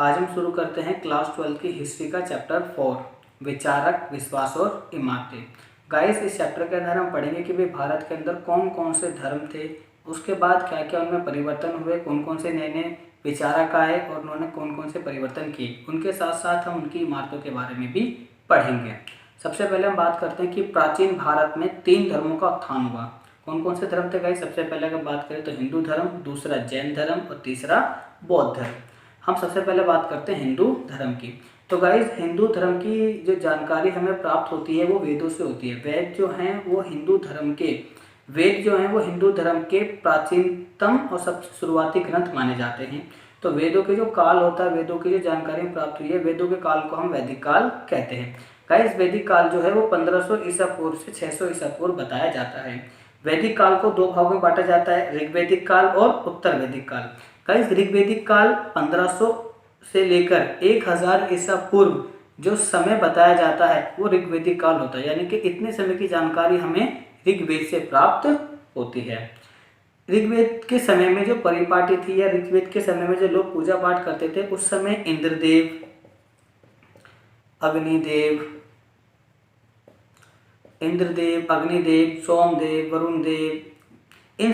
आज हम शुरू करते हैं क्लास 12 की हिस्ट्री का चैप्टर 4 विचारक, विश्वास और इमारतें। गाइस, इस चैप्टर के अंदर हम पढ़ेंगे कि भाई भारत के अंदर कौन कौन से धर्म थे, उसके बाद क्या क्या उनमें परिवर्तन हुए, कौन कौन से नए नए विचारक आए और उन्होंने कौन कौन से परिवर्तन किए। उनके साथ साथ हम उनकी इमारतों के बारे में भी पढ़ेंगे। सबसे पहले हम बात करते हैं कि प्राचीन भारत में 3 धर्मों का उत्थान हुआ। कौन कौन से धर्म थे गाइस? सबसे पहले अगर बात करें तो हिंदू धर्म, दूसरा जैन धर्म और तीसरा बौद्ध धर्म। हम सबसे पहले बात करते हैं हिंदू धर्म की। तो गाइस, हिंदू धर्म की जो जानकारी हमें प्राप्त होती है वो वेदों से होती है। वेद जो हैं वो हिंदू धर्म के हिंदू धर्म के प्राचीनतम और सबसे शुरुआती ग्रंथ माने जाते हैं। तो वेदों के जो काल होता है, वेदों की जो जानकारी प्राप्त हुई है, वेदों के काल को हम वैदिक काल कहते हैं। गाइस, वैदिक काल जो है वो 1500 ईसा पूर्व से 600 ईसा पूर्व बताया जाता है। वैदिक काल को 2 भागों में बांटा जाता है, ऋग्वैदिक काल और उत्तर वैदिक काल। गाइस, ऋग्वैदिक काल 1500 से लेकर 1000 ईसा पूर्व जो समय बताया जाता है वो ऋग्वैदिक काल होता है, यानी कि इतने समय की जानकारी हमें ऋग्वेद से प्राप्त होती है। ऋग्वेद के समय में जो परिपाटी थी या ऋग्वेद के समय में जो लोग पूजा पाठ करते थे, उस समय इंद्रदेव, अग्निदेव, सोमदेव, वरुण देव, इन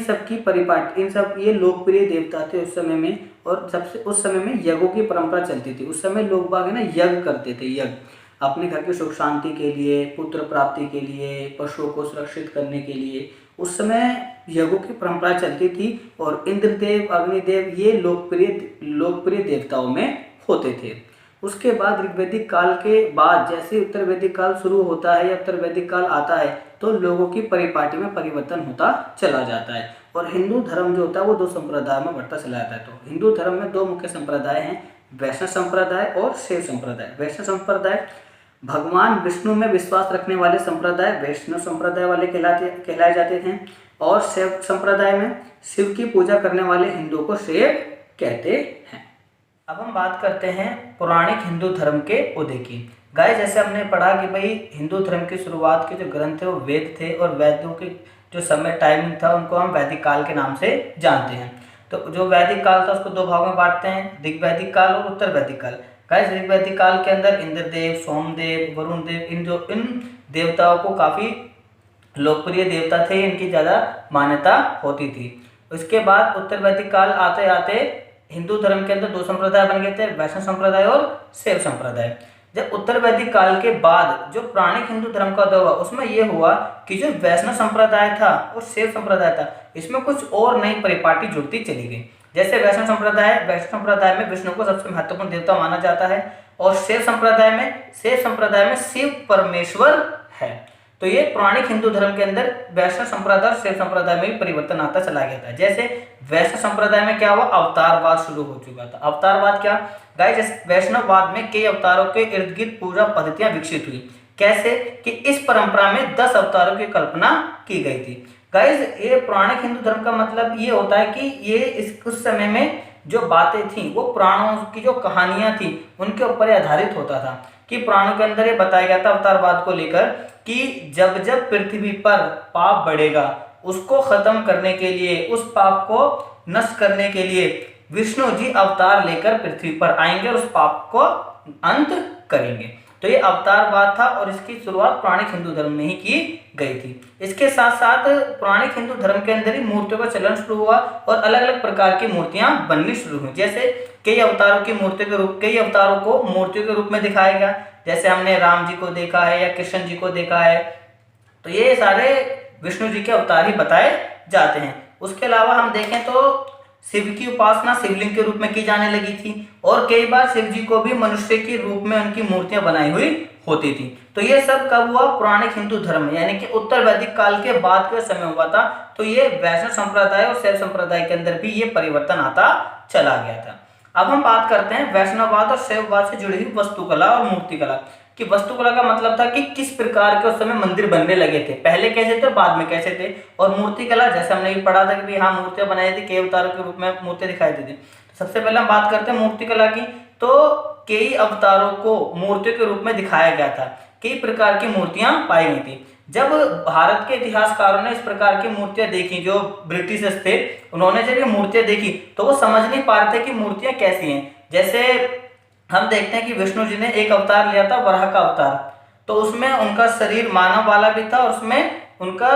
सब ये लोकप्रिय देवता थे उस समय में। और सबसे उस समय में यज्ञों की परंपरा चलती थी। उस समय लोग बाग है ना यज्ञ करते थे, यज्ञ अपने घर की सुख शांति के लिए, पुत्र प्राप्ति के लिए, पशुओं को सुरक्षित करने के लिए उस समय यज्ञों की परंपरा चलती थी। और इंद्रदेव, अग्निदेव ये लोकप्रिय देवताओं में होते थे। उसके बाद ऋग्वैदिक काल के बाद जैसे उत्तर वैदिक काल शुरू होता है या उत्तर वैदिक काल आता है तो लोगों की परिपाटी में परिवर्तन होता चला जाता है। और हिंदू धर्म जो होता है वो 2 संप्रदाय में बढ़ता चला जाता है। तो हिंदू धर्म में 2 मुख्य संप्रदाय हैं, वैष्णव संप्रदाय और शैव संप्रदाय। वैष्णव संप्रदाय भगवान विष्णु में विश्वास रखने वाले संप्रदाय वैष्णव संप्रदाय वाले कहलाए जाते थे। और शैव संप्रदाय में शिव की पूजा करने वाले हिंदुओं को शैव कहते हैं। अब हम बात करते हैं पौराणिक हिंदू धर्म के उदय की। गाइस, जैसे हमने पढ़ा कि भाई हिंदू धर्म की शुरुआत के जो ग्रंथ थे वो वेद थे, और वेदों के जो समय टाइमिंग था उनको हम वैदिक काल के नाम से जानते हैं। तो जो वैदिक काल था उसको 2 भागों में बांटते हैं, ऋग्वैदिक काल और उत्तर वैदिक काल। गाइस, ऋग्वैदिक काल के अंदर इंद्रदेव, सोमदेव, वरुण देव, इन देवताओं को काफी लोकप्रिय देवता थे, इनकी ज्यादा मान्यता होती थी। उसके बाद उत्तर वैदिक काल आते आते हिंदू धर्म के अंदर 2 संप्रदाय बन गए थे, वैष्णव संप्रदाय और शैव संप्रदाय। जब उत्तर वैदिक काल के बाद जो पौराणिक हिंदू धर्म का उदय हुआ उसमें यह हुआ कि जो वैष्णव संप्रदाय था और शैव संप्रदाय था इसमें कुछ और नई परिपाटी जुड़ती चली गई। जैसे वैष्णव संप्रदाय में विष्णु को सबसे महत्वपूर्ण देवता माना जाता है, और शैव संप्रदाय में शिव परमेश्वर है। तो ये पौराणिक हिंदू धर्म के अंदर वैष्णव संप्रदाय और शैव संप्रदाय में भी परिवर्तन आता चला गया था। जैसे वैष्णव संप्रदाय में क्या हुआ, अवतारवाद शुरू हो चुका था। अवतारवाद क्या गाइस, जैसे वैष्णववाद में कई अवतारों के इर्द गिर्द पूजा पद्धतियां विकसित हुई। कैसे कि इस परंपरा में 10 अवतारों की कल्पना की गई थी। गाइस, ये पौराणिक हिंदू धर्म का मतलब ये होता है कि ये उस समय में जो बातें थी वो पुराणों की जो कहानियां थी उनके ऊपर आधारित होता था। कि पुराणों के अंदर ये बताया गया था अवतारवाद को लेकर कि जब जब पृथ्वी पर पाप बढ़ेगा उसको खत्म करने के लिए, उस पाप को नष्ट करने के लिए विष्णु जी अवतार लेकर पृथ्वी पर आएंगे और उस पाप को अंत करेंगे। तो ये अवतारवाद था और इसकी शुरुआत पौराणिक हिंदू धर्म में ही की गई थी। इसके साथ साथ पौराणिक हिंदू धर्म के अंदर ही मूर्तियों का चलन शुरू हुआ और अलग अलग प्रकार की मूर्तियां बननी शुरू हुई। जैसे कई अवतारों को मूर्तियों के रूप में दिखाया गया। जैसे हमने राम जी को देखा है या कृष्ण जी को देखा है, तो ये सारे विष्णु जी के अवतार ही बताए जाते हैं। उसके अलावा हम देखें तो शिव की उपासना शिवलिंग के रूप में की जाने लगी थी, और कई बार शिव जी को भी मनुष्य के रूप में उनकी मूर्तियां बनाई हुई होती थी। तो ये सब कब हुआ, पौराणिक हिंदू धर्म यानी कि उत्तर वैदिक काल के बाद के समय हुआ था। तो ये वैष्णव संप्रदाय और शैव संप्रदाय के अंदर भी ये परिवर्तन आता चला गया था। अब हम बात करते हैं वैष्णववाद और शैववाद से जुड़ी हुई वस्तुकला और मूर्तिकला की। वस्तुकला का मतलब था कि किस प्रकार के उस समय मंदिर बनने लगे थे, पहले कैसे थे और बाद में कैसे थे। और मूर्तिकला जैसे हमने भी पढ़ा था कि हाँ मूर्तियां बनाई थी, कई अवतारों के रूप में मूर्तियां दिखाई देती। तो सबसे पहले हम बात करते हैं मूर्तिकला की। तो कई अवतारों को मूर्तियों के रूप में दिखाया गया था, कई प्रकार की मूर्तियां पाई गई थी। जब भारत के इतिहासकारों ने इस प्रकार की मूर्तियां देखी, जो ब्रिटिशर्स थे उन्होंने जब ये मूर्तियां देखी तो वो समझ नहीं पा रहे थे कि मूर्तियां कैसी हैं। जैसे हम देखते हैं कि विष्णु जी ने एक अवतार लिया था, वराह का अवतार। तो उसमें उनका शरीर मानव वाला भी था, और उसमें उनका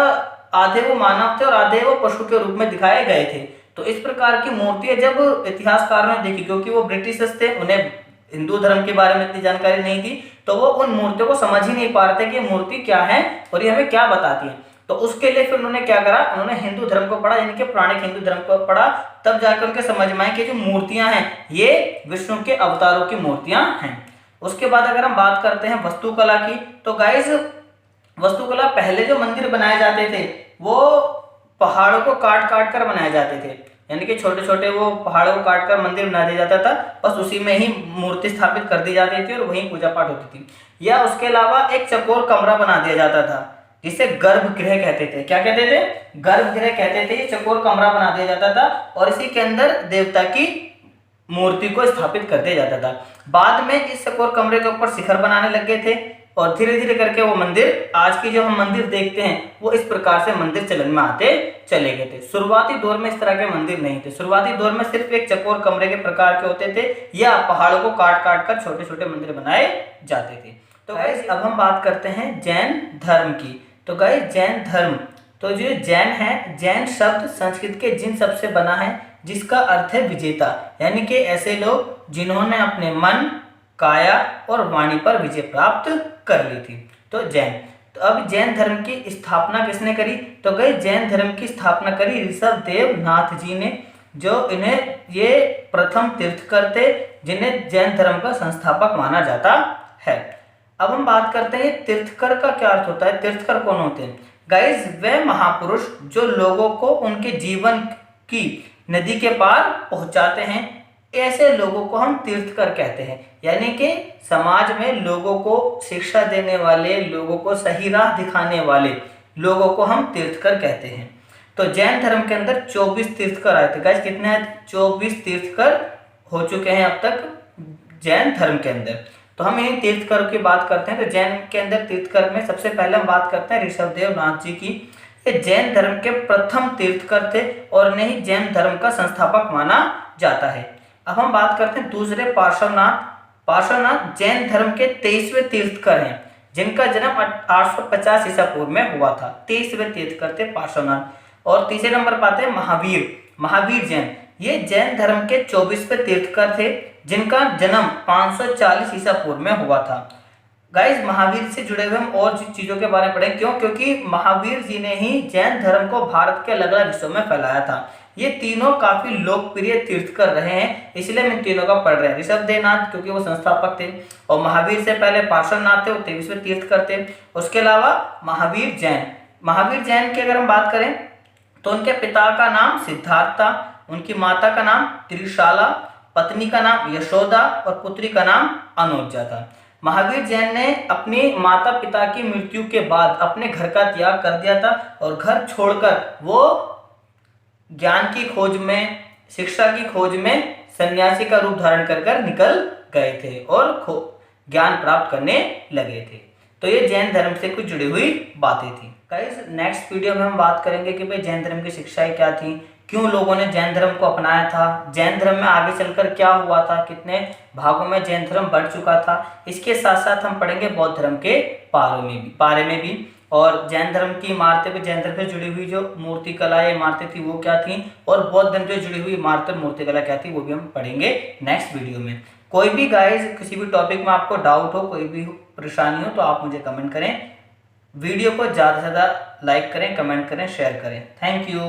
आधे वो मानव थे और आधे वो पशु के रूप में दिखाए गए थे। तो इस प्रकार की मूर्तियां जब इतिहासकारों ने देखी, क्योंकि वो ब्रिटिशर्स थे, उन्हें हिंदू धर्म के बारे में इतनी जानकारी नहीं थी, तो वो उन मूर्तियों को समझ ही नहीं पा रहे थे कि ये मूर्ति क्या है और ये हमें क्या बताती है। तो उसके लिए फिर उन्होंने क्या करा, उन्होंने हिंदू धर्म को पढ़ा, यानी कि पौराणिक हिंदू धर्म को पढ़ा। तब जाकर उनके समझ में आया कि जो मूर्तियां हैं ये विष्णु के अवतारों की मूर्तियां हैं। उसके बाद अगर हम बात करते हैं वास्तुकला की, तो गाइस वास्तुकला, पहले जो मंदिर बनाए जाते थे वो पहाड़ों को काट काट कर बनाए जाते थे, यानी कि छोटे छोटे वो पहाड़ों को काट कर मंदिर बना दिया जाता था, बस उसी में ही मूर्ति स्थापित कर दी जाती थी और वहीं पूजा पाठ होती थी। या उसके अलावा एक चकोर कमरा बना दिया जाता था, जिसे गर्भगृह कहते थे। क्या कहते थे? गर्भगृह कहते थे। ये चकोर कमरा बना दिया जाता था और इसी के अंदर देवता की मूर्ति को स्थापित कर दिया जाता था। बाद में इस चकोर कमरे के ऊपर शिखर बनाने लग गए थे और धीरे धीरे करके वो मंदिर, आज की जो हम मंदिर देखते हैं, वो इस प्रकार से मंदिर चलन में आते चले गए थे। शुरुआती दौर में इस तरह के मंदिर नहीं थे। शुरुआती दौर में सिर्फ एक चकोर कमरे के प्रकार के होते थे या पहाड़ों को काट काट कर छोटे छोटे मंदिर बनाए जाते थे। तो गाइस अब हम बात करते हैं जैन धर्म की। तो गाइस जैन धर्म, तो जो जैन है, जैन शब्द संस्कृत के जिन शब्द से बना है, जिसका अर्थ है विजेता, यानी कि ऐसे लोग जिन्होंने अपने मन, काया और वाणी पर विजय प्राप्त कर ली थी, तो जैन। तो अब जैन धर्म की स्थापना किसने करी? तो गाइस जैन धर्म की स्थापना करी ऋषभदेव नाथ जी ने, जो इन्हें ये प्रथम तीर्थकर थे, जिन्हें जैन धर्म का संस्थापक माना जाता है। अब हम बात करते हैं तीर्थकर का क्या अर्थ होता है। तीर्थकर कौन होते हैं? गाइस वे महापुरुष जो लोगों को उनके जीवन की नदी के पार पहुंचाते हैं, ऐसे लोगों को हम तीर्थकर कहते हैं। यानी कि समाज में लोगों को शिक्षा देने वाले, लोगों को सही राह दिखाने वाले लोगों को हम तीर्थकर कहते हैं। तो जैन धर्म के अंदर 24 तीर्थकर आए थे। गाइस कितने आए थे? 24 तीर्थकर हो चुके हैं अब तक जैन धर्म के अंदर। तो हम इन तीर्थकर की बात करते हैं। तो जैन के अंदर तीर्थकर में सबसे पहले हम बात करते हैं ऋषभदेव नाथ जी की। ये जैन धर्म के प्रथम तीर्थकर थे और इन्हें ही जैन धर्म का संस्थापक माना जाता है। अब हम बात करते हैं दूसरे पार्श्वनाथ। पार्श्वनाथ जैन धर्म के 23वें तीर्थकर हैं, जिनका जन्म 850 ईसा पूर्व में हुआ था। 23वें तीर्थकर थे पार्श्वनाथ। और तीसरे नंबर पाते हैं महावीर। महावीर जैन, ये जैन धर्म के 24वें तीर्थकर थे, जिनका जन्म 540 ईसा पूर्व में हुआ था। गाइस महावीर से जुड़े हुए हम और चीजों के बारे में पढ़ें। क्यों? क्योंकि महावीर जी ने ही जैन धर्म को भारत के अलग अलग हिस्सों में फैलाया था। ये तीनों काफी लोकप्रिय तीर्थकर रहे हैं, इसलिए हम तीनों का पढ़ रहे हैं। ऋषभदेवनाथ क्योंकि वो संस्थापक थे, और महावीर से पहले पार्श्वनाथ थे, वो 23वें तीर्थकर थे। उसके अलावा महावीर जैन। महावीर जैन की अगर हम बात करें तो उनके पिता का नाम सिद्धार्थ था, उनकी माता का नाम त्रिशाला, पत्नी का नाम यशोदा और पुत्री का नाम अनुजा था। महावीर जैन ने अपनी माता पिता की मृत्यु के बाद अपने घर का त्याग कर दिया था और घर छोड़कर वो ज्ञान की खोज में, शिक्षा की खोज में सन्यासी का रूप धारण कर निकल गए थे और ज्ञान प्राप्त करने लगे थे। तो ये जैन धर्म से कुछ जुड़ी हुई बातें थी। गाइस नेक्स्ट वीडियो में हम बात करेंगे कि भाई जैन धर्म की शिक्षाएं क्या थी, क्यों लोगों ने जैन धर्म को अपनाया था, जैन धर्म में आगे चलकर क्या हुआ था, कितने भागों में जैन धर्म बढ़ चुका था। इसके साथ साथ हम पढ़ेंगे बौद्ध धर्म के बारे में भी, और जैन धर्म की इमारतें भी, जैन धर्म से जुड़ी हुई जो मूर्ति कला या इमारतें थी वो क्या थी, और बौद्ध धर्म से जुड़ी हुई इमारतें मूर्ति कला क्या थी, वो भी हम पढ़ेंगे नेक्स्ट वीडियो में। कोई भी गाइस किसी भी टॉपिक में आपको डाउट हो, कोई भी परेशानी हो, तो आप मुझे कमेंट करें। वीडियो को ज़्यादा से ज़्यादा लाइक करें, कमेंट करें, शेयर करें। Thank you.